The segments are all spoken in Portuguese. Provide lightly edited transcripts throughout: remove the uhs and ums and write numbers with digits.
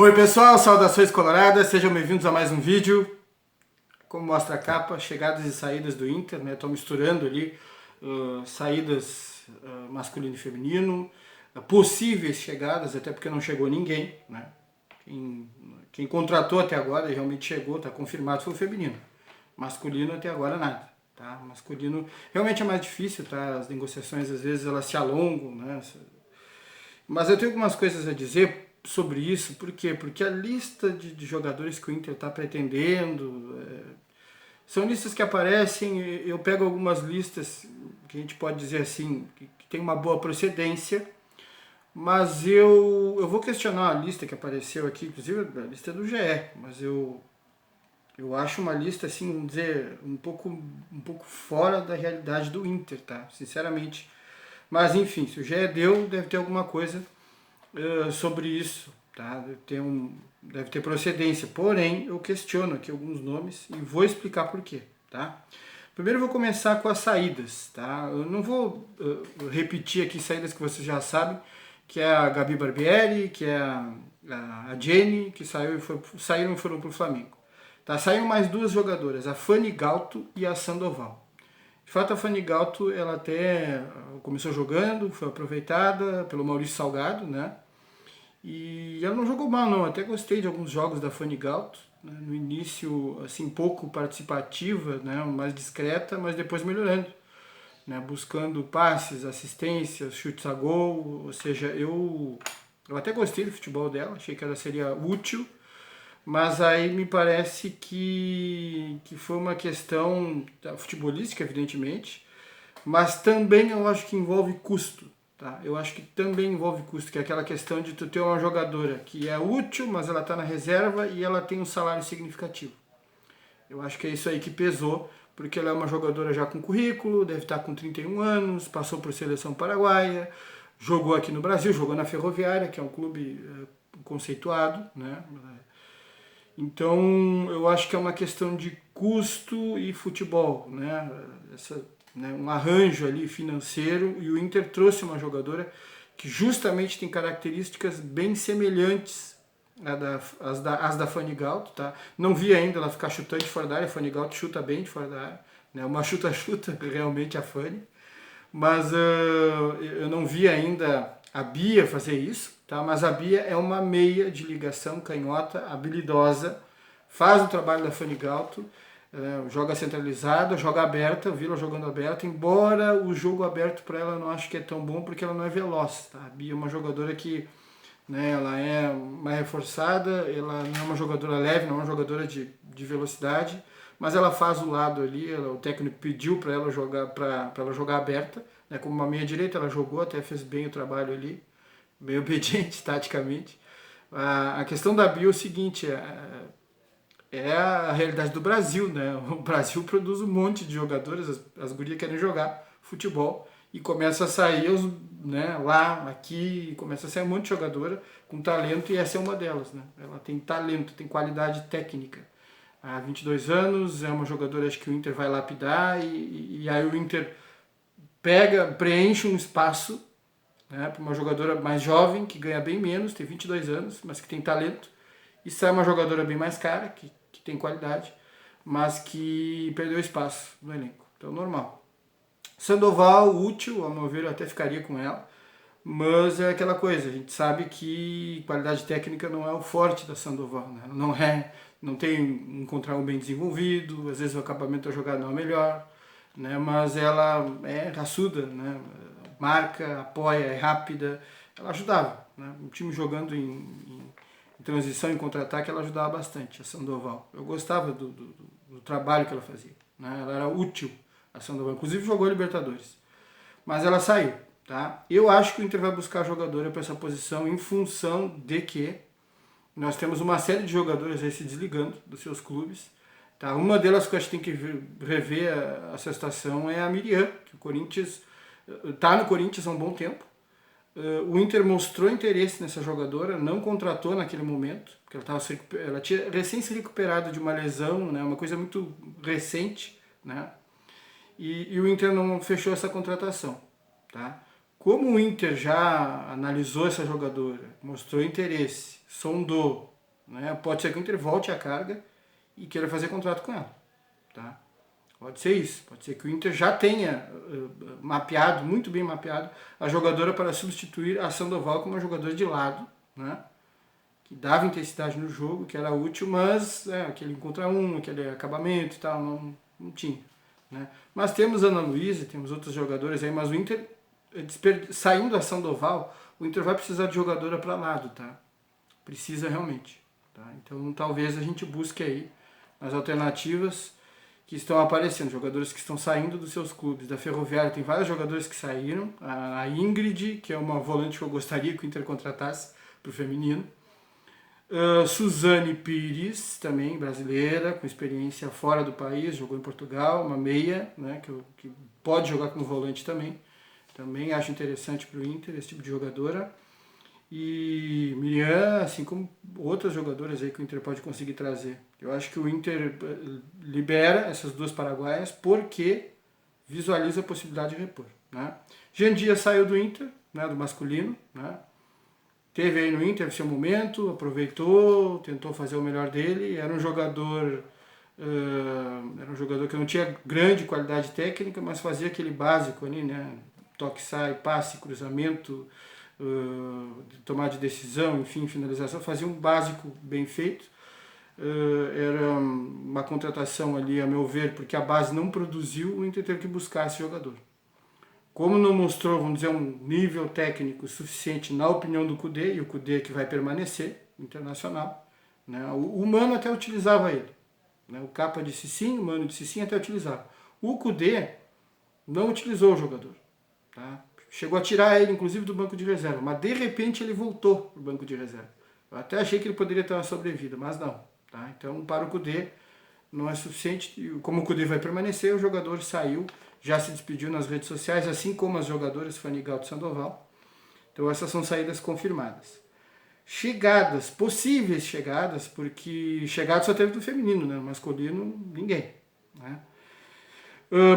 Oi pessoal, saudações coloradas, sejam bem-vindos a mais um vídeo. Como mostra a capa, chegadas e saídas do Inter, né? Estou misturando ali saídas masculino e feminino, possíveis chegadas, até porque não chegou ninguém, né? Quem contratou até agora e realmente chegou, está confirmado, foi o feminino. Masculino até agora nada, tá? Masculino realmente é mais difícil, tá? As negociações às vezes elas se alongam, né? Mas eu tenho algumas coisas a dizer sobre isso, por quê? Porque a lista de jogadores que o Inter está pretendendo são listas que aparecem, eu pego algumas listas que a gente pode dizer assim, que tem uma boa procedência, mas eu vou questionar a lista que apareceu aqui, inclusive a lista do GE, mas eu acho uma lista, assim, vamos dizer, um pouco fora da realidade do Inter, tá? Sinceramente. Mas enfim, se o GE deu, deve ter alguma coisa sobre isso, tá? Deve ter procedência. Porém, eu questiono aqui alguns nomes e vou explicar por quê, tá? Primeiro eu vou começar com as saídas, tá? Eu não vou repetir aqui saídas que vocês já sabem, que é a Gabi Barbieri, que é a Jenny, que saíram e foram para o Flamengo. Tá? Saíram mais duas jogadoras, a Fanny Galto e a Sandoval. De fato, a Fanny Galto, ela até começou jogando, foi aproveitada pelo Maurício Salgado, né? E ela não jogou mal, não. Até gostei de alguns jogos da Fanny Galto. Né? No início, assim, pouco participativa, né? Mais discreta, mas depois melhorando. Né? Buscando passes, assistências, chutes a gol. Ou seja, eu até gostei do futebol dela, achei que ela seria útil. Mas aí me parece que foi uma questão futebolística, evidentemente, mas também eu acho que envolve custo. Tá? Eu acho que também envolve custo, que é aquela questão de tu ter uma jogadora que é útil, mas ela está na reserva e ela tem um salário significativo. Eu acho que é isso aí que pesou, porque ela é uma jogadora já com currículo, deve estar com 31 anos, passou por seleção paraguaia, jogou aqui no Brasil, jogou na Ferroviária, que é um clube conceituado, né? Então, eu acho que é uma questão de custo e futebol, né? Um arranjo ali financeiro, e o Inter trouxe uma jogadora que justamente tem características bem semelhantes às da Fanny Galto, tá? Não vi ainda ela ficar chutando de fora da área, a Fanny Galto chuta bem de fora da área, né? Uma chuta-chuta realmente a Fanny, mas eu não vi ainda a Bia fazer isso, tá? Mas a Bia é uma meia de ligação canhota, habilidosa, faz o trabalho da Fanny Galto, joga centralizada, joga aberta, vira jogando aberta, embora o jogo aberto para ela não acho que é tão bom porque ela não é veloz, tá? A Bia é uma jogadora que, né, ela é mais reforçada, ela não é uma jogadora leve, não é uma jogadora de velocidade, mas ela faz o lado ali, o técnico pediu para ela jogar aberta, né, como uma meia direita, ela jogou, até fez bem o trabalho ali, bem obediente taticamente. A questão da Bia é o seguinte, é a realidade do Brasil, né? O Brasil produz um monte de jogadores, as gurias querem jogar futebol e começa a sair né, lá, aqui, começa a sair um monte de jogadora com talento e essa é uma delas, né? Ela tem talento, tem qualidade técnica. Há 22 anos, é uma jogadora acho que o Inter vai lapidar e aí o Inter preenche um espaço, né, para uma jogadora mais jovem, que ganha bem menos, tem 22 anos, mas que tem talento, e sai uma jogadora bem mais cara, que tem qualidade, mas que perdeu espaço no elenco. Então, normal. Sandoval, útil, ao meu ver, eu até ficaria com ela, mas é aquela coisa, a gente sabe que qualidade técnica não é o forte da Sandoval, né? Não tem um controle bem desenvolvido, às vezes o acabamento da jogada não é melhor, né? Mas ela é raçuda, né? Marca, apoia, é rápida, ela ajudava, né? O time jogando em transição, em contra-ataque, ela ajudava bastante, a Sandoval. Eu gostava do trabalho que ela fazia, né? Ela era útil, a Sandoval, inclusive jogou a Libertadores, mas ela saiu. Tá? Eu acho que o Inter vai buscar jogadora para essa posição em função de que nós temos uma série de jogadores aí se desligando dos seus clubes. Tá? Uma delas que eu acho que tem que rever essa situação é a Miriam, que o Corinthians está no Corinthians há um bom tempo. O Inter mostrou interesse nessa jogadora, não contratou naquele momento, porque ela tinha recém se recuperado de uma lesão, né? Uma coisa muito recente, né? E o Inter não fechou essa contratação. Tá? Como o Inter já analisou essa jogadora, mostrou interesse, sondou, né, pode ser que o Inter volte à carga e queira fazer contrato com ela. Tá? Pode ser isso. Pode ser que o Inter já tenha mapeado, muito bem mapeado, a jogadora para substituir a Sandoval como uma jogadora de lado, né, que dava intensidade no jogo, que era útil, mas aquele 1 contra 1, aquele acabamento e tal, não tinha. Né? Mas temos a Ana Luísa, temos outros jogadores aí, mas o Inter, saindo da Sandoval, o Inter vai precisar de jogadora para lado, tá? Precisa realmente. Tá? Então talvez a gente busque aí as alternativas que estão aparecendo, jogadores que estão saindo dos seus clubes. Da Ferroviária tem vários jogadores que saíram, a Ingrid, que é uma volante que eu gostaria que o Inter contratasse para o feminino, Suzane Pires, também brasileira, com experiência fora do país, jogou em Portugal, uma meia, né, que pode jogar como volante também acho interessante para o Inter esse tipo de jogadora. E Miriam, assim como outras jogadoras aí que o Inter pode conseguir trazer. Eu acho que o Inter libera essas duas paraguaias porque visualiza a possibilidade de repor. Né? Jean Dias saiu do Inter, né, do masculino, né? Teve aí no Inter seu momento, aproveitou, tentou fazer o melhor dele, era um jogador que não tinha grande qualidade técnica, mas fazia aquele básico ali, né? Toque, sai, passe, cruzamento, tomar de decisão, enfim, finalização, fazia um básico bem feito. Era uma contratação ali, a meu ver, porque a base não produziu, o Inter teve que buscar esse jogador. Como não mostrou, vamos dizer, um nível técnico suficiente na opinião do Kudê, e o Kudê que vai permanecer, internacional, né? O Mano até utilizava ele. Né? O Capa disse sim, o Mano disse sim, até utilizava. O Kudê não utilizou o jogador. Tá? Chegou a tirar ele, inclusive, do banco de reserva, mas de repente ele voltou para o banco de reserva. Eu até achei que ele poderia ter uma sobrevida, mas não. Tá? Então, para o Kudê, não é suficiente. Como o Kudê vai permanecer, o jogador saiu, já se despediu nas redes sociais, assim como as jogadoras Fanny Galto e Sandoval. Então essas são saídas confirmadas. Chegadas, possíveis chegadas, porque chegadas só teve do feminino, né? Masculino, ninguém. Né?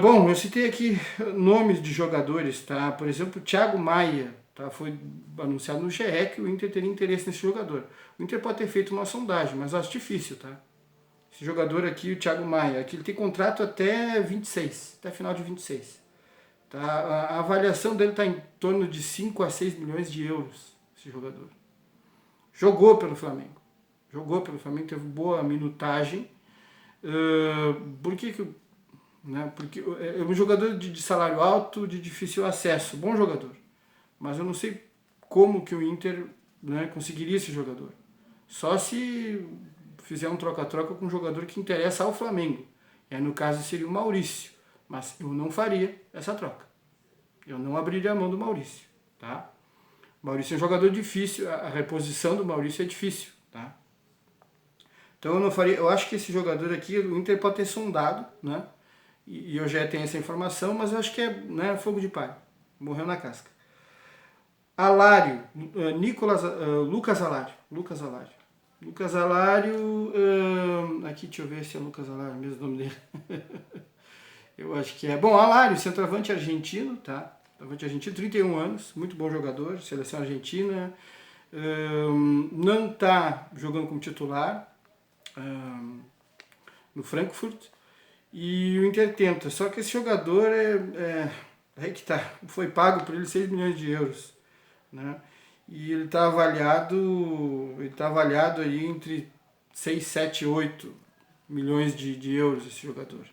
Bom, eu citei aqui nomes de jogadores, tá? Por exemplo, Thiago Maia, tá? Foi anunciado no GE que o Inter teria interesse nesse jogador. O Inter pode ter feito uma sondagem, mas acho difícil, tá? Esse jogador aqui, o Thiago Maia, aqui ele tem contrato até 26, até final de 26. Tá? A avaliação dele está em torno de 5 a 6 milhões de euros, esse jogador. Jogou pelo Flamengo, teve boa minutagem. Por que né? Porque é um jogador de salário alto, de difícil acesso, bom jogador. Mas eu não sei como que o Inter, né, conseguiria esse jogador. Só se fizer um troca-troca com um jogador que interessa ao Flamengo. E aí, no caso, seria o Maurício. Mas eu não faria essa troca. Eu não abriria a mão do Maurício. Tá? O Maurício é um jogador difícil, a reposição do Maurício é difícil. Tá? Então eu não faria. Eu acho que esse jogador aqui, o Inter pode ter sondado, né? E eu já tenho essa informação, mas eu acho que é, né, fogo de palha. Morreu na casca. Alário, Lucas Alário. Lucas Alário, aqui deixa eu ver se é Lucas Alário, mesmo nome dele. Eu acho que é. Bom, Alário, centroavante argentino, tá? Centroavante argentino, 31 anos, muito bom jogador, seleção argentina. Não está jogando como titular no Frankfurt. E o Inter tenta, só que esse jogador aí que tá, foi pago por ele 6 milhões de euros. Né? E ele está avaliado aí entre 6, 7, 8 milhões de euros esse jogador.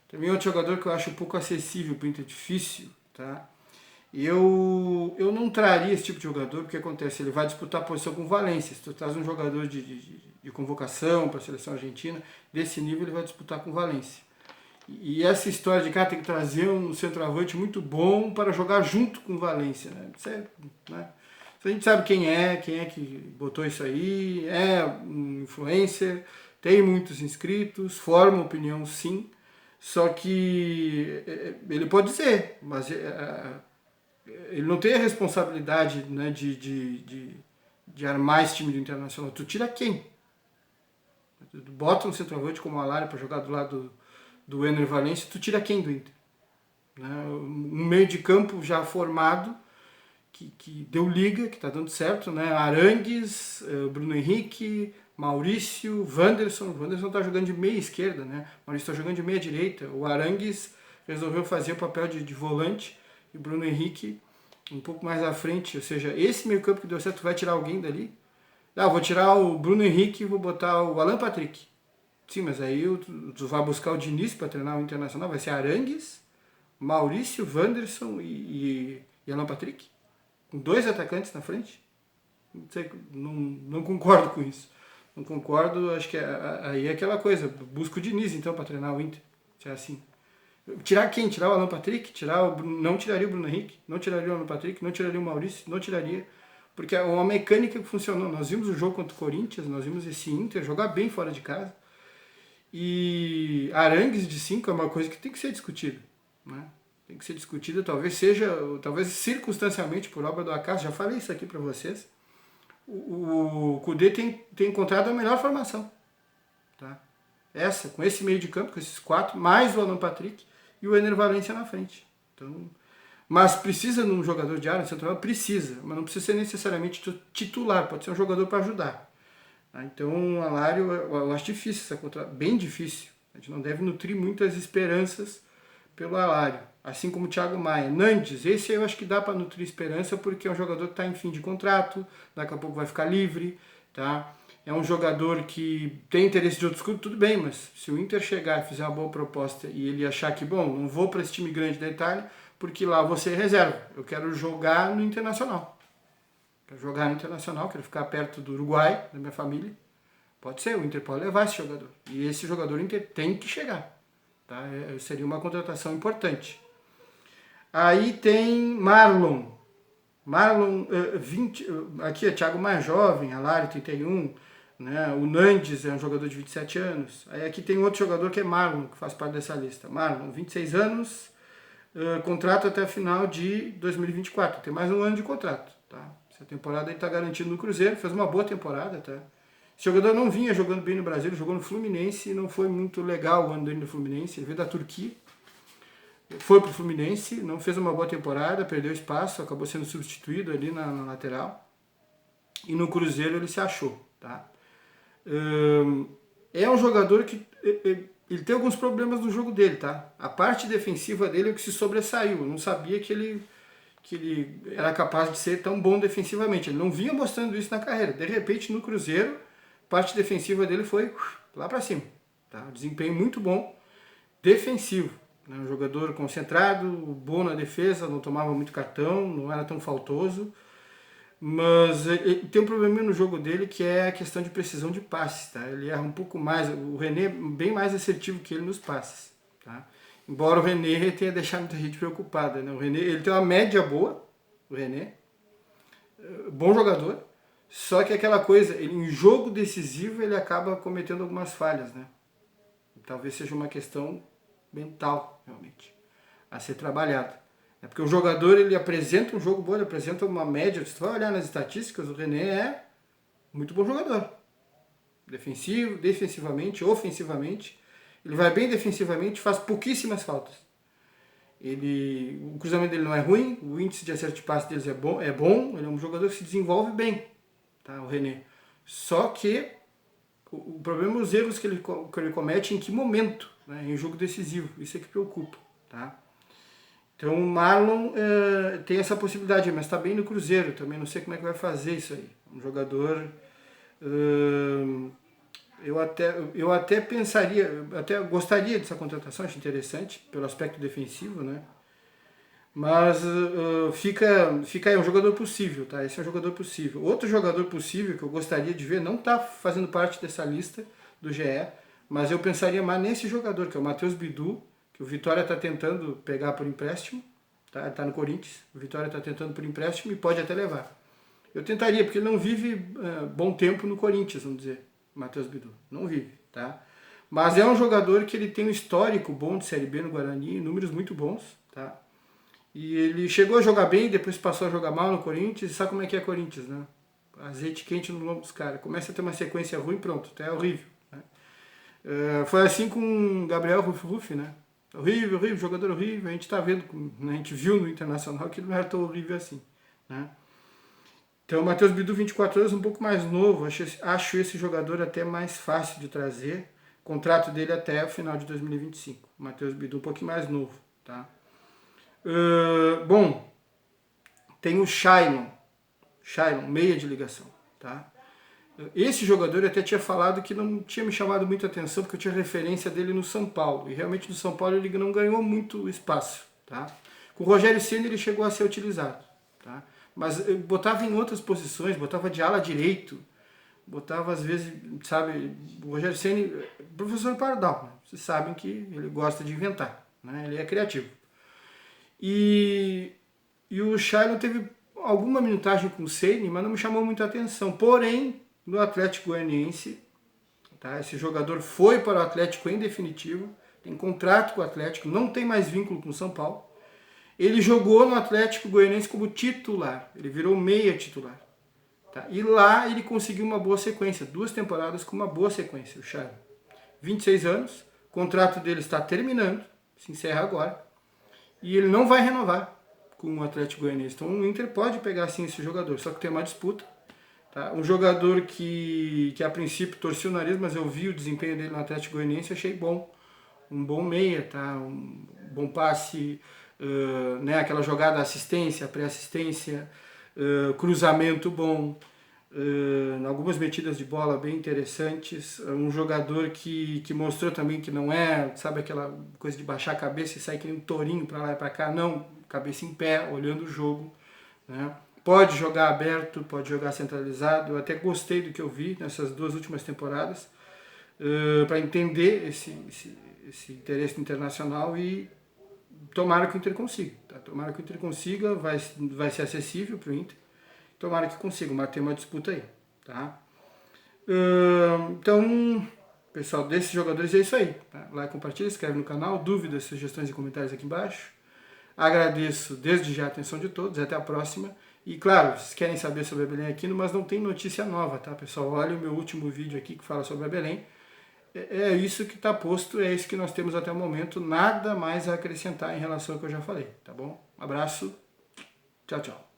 Também outro jogador que eu acho um pouco acessível para o Inter, difícil, tá? Eu não traria esse tipo de jogador, porque acontece, ele vai disputar a posição com o Valência. Se tu traz um jogador de convocação para a seleção argentina, desse nível ele vai disputar com o Valência. E essa história de tem que trazer um centroavante muito bom para jogar junto com o Valência, né? Né? A gente sabe quem é que botou isso aí, é um influencer, tem muitos inscritos, forma opinião sim, só que ele pode dizer, mas ele não tem a responsabilidade, né, de armar esse time do Internacional. Tu tira quem? Tu bota um centroavante como o Alário para jogar do lado do Ener Valencia, tu tira quem do Inter? Né? Um meio de campo já formado, que deu liga, que está dando certo, né? Arangues, Bruno Henrique, Maurício, Wanderson. O Wanderson está jogando de meia esquerda, né? O Maurício está jogando de meia direita. O Arangues resolveu fazer o papel de volante e o Bruno Henrique um pouco mais à frente. Ou seja, esse meio campo que deu certo, tu vai tirar alguém dali? Ah, vou tirar o Bruno Henrique e vou botar o Alan Patrick. Sim, mas aí tu vai buscar o Diniz para treinar o Internacional, vai ser Arangues, Maurício, Wanderson e Alan Patrick? Com 2 atacantes na frente? Não, sei, não concordo com isso. Não concordo, acho que aí é aquela coisa, busca o Diniz então para treinar o Inter, se é assim. Tirar quem? Tirar o Alan Patrick? Não tiraria o Bruno Henrique, não tiraria o Alan Patrick, não tiraria o Maurício, não tiraria, porque é uma mecânica que funcionou. Nós vimos o jogo contra o Corinthians, nós vimos esse Inter jogar bem fora de casa, e Arangues de 5 é uma coisa que tem que ser discutida, né? Tem que ser discutida, talvez circunstancialmente, por obra do acaso, já falei isso aqui para vocês, o Kudê tem encontrado a melhor formação, tá? Com esse meio de campo, com esses 4, mais o Alan Patrick e o Ener Valencia na frente. Então, mas precisa de um jogador de área central? Precisa, mas não precisa ser necessariamente titular, pode ser um jogador para ajudar. Então, o Alário, eu acho difícil essa contratação, bem difícil. A gente não deve nutrir muitas esperanças pelo Alário. Assim como o Thiago Maia. Nandes, esse eu acho que dá para nutrir esperança porque é um jogador que está em fim de contrato, daqui a pouco vai ficar livre, tá? É um jogador que tem interesse de outros clubes, tudo bem, mas se o Inter chegar e fizer uma boa proposta e ele achar que, bom, não vou para esse time grande da Itália, porque lá você é reserva, eu quero jogar no Internacional. Quero jogar no Internacional, quero ficar perto do Uruguai, da minha família. Pode ser, o Inter pode levar esse jogador. E esse jogador Inter tem que chegar. Tá? Seria uma contratação importante. Aí tem Marlon. Marlon, 20, aqui é Thiago mais jovem, Alário 31, né? O Nandes é um jogador de 27 anos. Aí aqui tem outro jogador que é Marlon, que faz parte dessa lista. Marlon, 26 anos, contrato até a final de 2024. Tem mais um ano de contrato. Tá? Essa temporada ele está garantido no Cruzeiro, fez uma boa temporada. Tá? Esse jogador não vinha jogando bem no Brasil, ele jogou no Fluminense e não foi muito legal o ano dele no Fluminense. Ele veio da Turquia. Foi pro Fluminense, não fez uma boa temporada, perdeu espaço, acabou sendo substituído ali na lateral. E no Cruzeiro ele se achou, tá? É um jogador que ele tem alguns problemas no jogo dele, tá? A parte defensiva dele é o que se sobressaiu. Eu não sabia que ele era capaz de ser tão bom defensivamente. Ele não vinha mostrando isso na carreira. De repente, no Cruzeiro, a parte defensiva dele foi lá para cima, tá? Desempenho muito bom defensivo. Um jogador concentrado, bom na defesa, não tomava muito cartão, não era tão faltoso, mas ele tem um problema no jogo dele que é a questão de precisão de passes, tá? Ele erra um pouco mais, o René é bem mais assertivo que ele nos passes, tá? Embora o René tenha deixado muita gente preocupada, né? O René, ele tem uma média boa, o René, bom jogador, só que aquela coisa, em jogo decisivo ele acaba cometendo algumas falhas, né? Talvez seja uma questão mental, realmente, a ser trabalhado. É porque o jogador, ele apresenta um jogo bom, ele apresenta uma média. Se você vai olhar nas estatísticas, o René é muito bom jogador. Defensivamente, ofensivamente. Ele vai bem defensivamente, faz pouquíssimas faltas. O cruzamento dele não é ruim, o índice de acerto de passe deles é bom, ele é um jogador que se desenvolve bem, tá, o René. Só que o problema é os erros que ele comete em que momento, né, em jogo decisivo. Isso é que preocupa, tá? Então o Marlon tem essa possibilidade, mas está bem no Cruzeiro também. Não sei como é que vai fazer isso aí. Um jogador, eu até pensaria, até gostaria dessa contratação, acho interessante pelo aspecto defensivo, né? Mas fica aí, um jogador possível, tá? Esse é um jogador possível. Outro jogador possível que eu gostaria de ver, não está fazendo parte dessa lista do GE, mas eu pensaria mais nesse jogador, que é o Matheus Bidu, que o Vitória está tentando pegar por empréstimo, tá? Ele está no Corinthians, o Vitória está tentando por empréstimo e pode até levar. Eu tentaria, porque ele não vive bom tempo no Corinthians, vamos dizer, Matheus Bidu, não vive, tá? Mas é um jogador que ele tem um histórico bom de Série B no Guarani, números muito bons, tá? E ele chegou a jogar bem, depois passou a jogar mal no Corinthians. Sabe como é que é Corinthians, né? Azeite quente no lombo dos caras. Começa a ter uma sequência ruim, pronto, até é horrível. Né? Foi assim com o Gabriel Ruff, né? Horrível, jogador horrível. A gente tá vendo, a gente viu no Internacional que ele não era tão horrível assim. né? Então, o Matheus Bidu, 24 anos, um pouco mais novo. Acho esse jogador até mais fácil de trazer. O contrato dele até o final de 2025. O Matheus Bidu, um pouquinho mais novo. Tá? Bom, tem o Shailon, meia de ligação. Tá? Esse jogador eu até tinha falado que não tinha me chamado muita atenção, porque eu tinha referência dele no São Paulo. E realmente no São Paulo ele não ganhou muito espaço. Tá? Com o Rogério Ceni ele chegou a ser utilizado. Tá? Mas eu botava em outras posições, botava de ala direito, botava às vezes, sabe, o Rogério Ceni, professor Pardal, né? Vocês sabem que ele gosta de inventar, né? Ele é criativo. E o Shailon teve alguma minutagem com o Ceni, mas não me chamou muita atenção. Porém, no Atlético Goianiense, tá? Esse jogador foi para o Atlético em definitivo, tem contrato com o Atlético, não tem mais vínculo com o São Paulo. Ele jogou no Atlético Goianiense como titular, ele virou meia titular. Tá? E lá ele conseguiu uma boa sequência, 2 temporadas com uma boa sequência, o Shailon. 26 anos, o contrato dele está terminando, se encerra agora, e ele não vai renovar com o Atlético Goianiense. Então o Inter pode pegar sim esse jogador, só que tem uma disputa. Tá? Um jogador que a princípio torcia o nariz, mas eu vi o desempenho dele no Atlético Goianiense e achei bom. Um bom meia, tá? Um bom passe, né? Aquela jogada assistência, pré-assistência, cruzamento bom, algumas metidas de bola bem interessantes. Um jogador que mostrou também que não é, sabe, aquela coisa de baixar a cabeça e sair que nem um tourinho para lá e para cá, não, cabeça em pé, olhando o jogo, né? Pode jogar aberto, pode jogar centralizado. Eu até gostei do que eu vi nessas 2 últimas temporadas, para entender esse interesse internacional, e tomara que o Inter consiga. Tá? Tomara que o Inter consiga, vai ser acessível para o Inter. Tomara que consiga, mas tem uma disputa aí. Tá? Então, pessoal, desses jogadores é isso aí. Tá? Like, compartilha, se inscreve no canal. Dúvidas, sugestões e comentários aqui embaixo. Agradeço desde já a atenção de todos. Até a próxima. E claro, vocês querem saber sobre a Belém Aquino, mas não tem notícia nova, tá, pessoal? Olha o meu último vídeo aqui que fala sobre a Belém. É isso que está posto, é isso que nós temos até o momento. Nada mais a acrescentar em relação ao que eu já falei, tá bom? Um abraço, tchau, tchau.